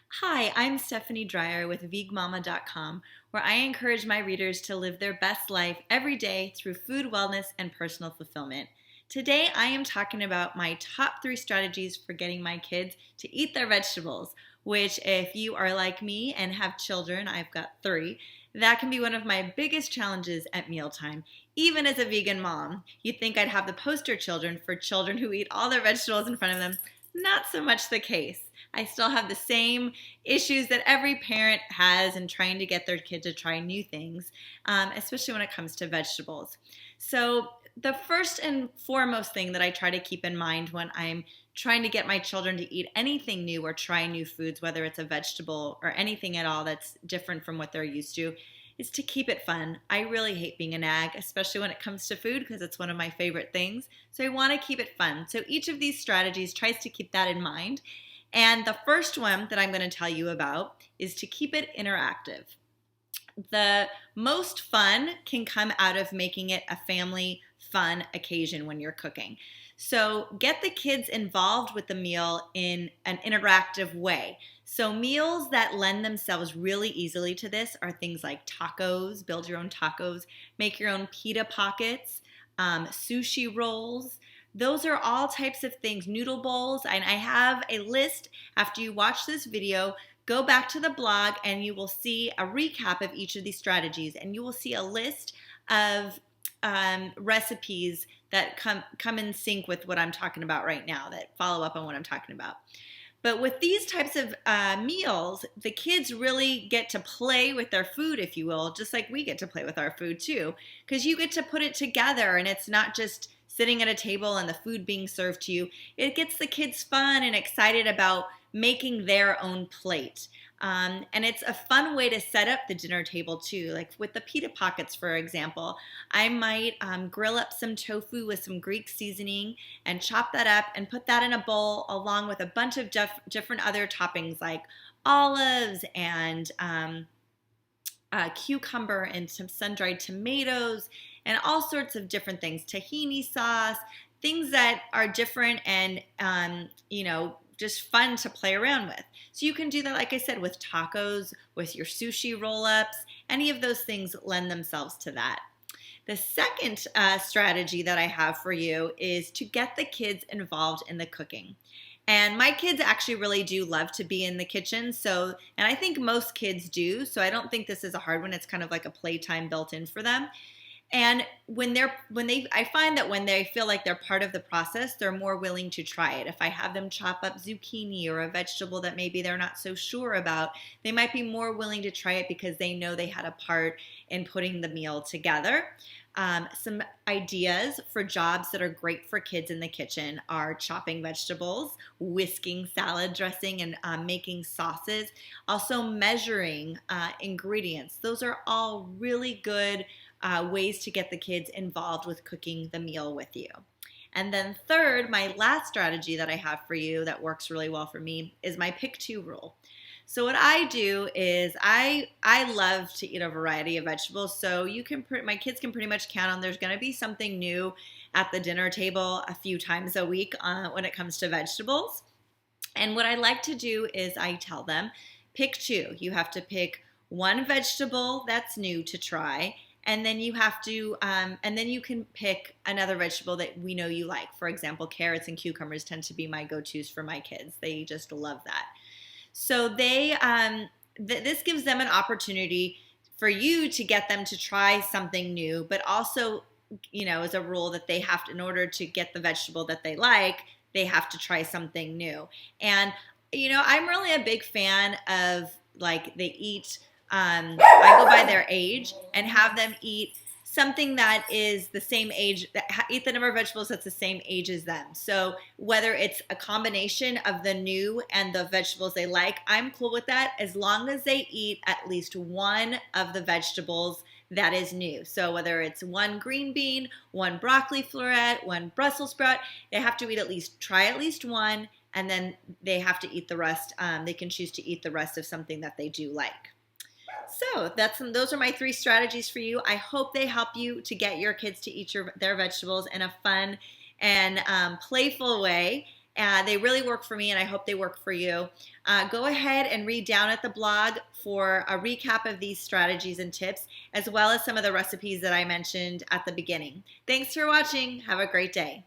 Hi, I'm Stephanie Dreyer with VeegMama.com, where I encourage my readers to live their best life every day through food wellness and personal fulfillment. Today, I am talking about my top 3 strategies for getting my kids to eat their vegetables, which, if you are like me and have children, I've got 3, that can be one of my biggest challenges at mealtime. Even as a vegan mom, you'd think I'd have the poster children for children who eat all their vegetables in front of them. Not so much the case. I still have the same issues that every parent has in trying to get their kid to try new things, especially when it comes to vegetables. So, the first and foremost thing that I try to keep in mind when I'm trying to get my children to eat anything new or try new foods, whether it's a vegetable or anything at all that's different from what they're used to, is to keep it fun. I really hate being a nag, especially when it comes to food, because it's one of my favorite things. So I want to keep it fun. So each of these strategies tries to keep that in mind. And the first one that I'm going to tell you about is to keep it interactive. The most fun can come out of making it a family fun occasion when you're cooking. So get the kids involved with the meal in an interactive way. So meals that lend themselves really easily to this are things like tacos, build your own tacos, make your own pita pockets, sushi rolls. Those are all types of things, noodle bowls, and I have a list after you watch this video. Go back to the blog and you will see a recap of each of these strategies, and you will see a list of recipes that come in sync with what I'm talking about right now, that follow up on what I'm talking about. But with these types of meals, the kids really get to play with their food, if you will, just like we get to play with our food too, because you get to put it together and it's not just sitting at a table and the food being served to you. It gets the kids fun and excited about making their own plate. And it's a fun way to set up the dinner table too. Like with the pita pockets, for example, I might grill up some tofu with some Greek seasoning and chop that up and put that in a bowl along with a bunch of different other toppings like olives and cucumber and some sun-dried tomatoes and all sorts of different things, tahini sauce, things that are different and, just fun to play around with. So you can do that, like I said, with tacos, with your sushi roll-ups. Any of those things lend themselves to that. The second strategy that I have for you is to get the kids involved in the cooking. And my kids actually really do love to be in the kitchen. And I think most kids do. So I don't think this is a hard one. It's kind of like a playtime built in for them. And I find that when they feel like they're part of the process, they're more willing to try it. If I have them chop up zucchini or a vegetable that maybe they're not so sure about, they might be more willing to try it because they know they had a part in putting the meal together. Some ideas for jobs that are great for kids in the kitchen are chopping vegetables, whisking salad dressing, and making sauces. Also measuring ingredients. Those are all really good ways to get the kids involved with cooking the meal with you. And then third, my last strategy that I have for you that works really well for me is my pick 2 rule. So what I do is I love to eat a variety of vegetables. So my kids can pretty much count on there's going to be something new at the dinner table a few times a week when it comes to vegetables. And what I like to do is I tell them, pick 2. You have to pick one vegetable that's new to try, and then you can pick another vegetable that we know you like. For example, carrots and cucumbers tend to be my go-tos for my kids. They just love that. So this gives them an opportunity for you to get them to try something new, but also, as a rule that they have to, in order to get the vegetable that they like, they have to try something new. And, I'm really a big fan of I go by their age and have them eat something that is the same age, eat the number of vegetables that's the same age as them. So whether it's a combination of the new and the vegetables they like, I'm cool with that as long as they eat at least one of the vegetables that is new. So whether it's one green bean, one broccoli floret, one Brussels sprout, they have to try at least one, and then they have to eat the rest. They can choose to eat the rest of something that they do like. So those are my 3 strategies for you. I hope they help you to get your kids to eat their vegetables in a fun and playful way. They really work for me, and I hope they work for you. Go ahead and read down at the blog for a recap of these strategies and tips, as well as some of the recipes that I mentioned at the beginning. Thanks for watching. Have a great day.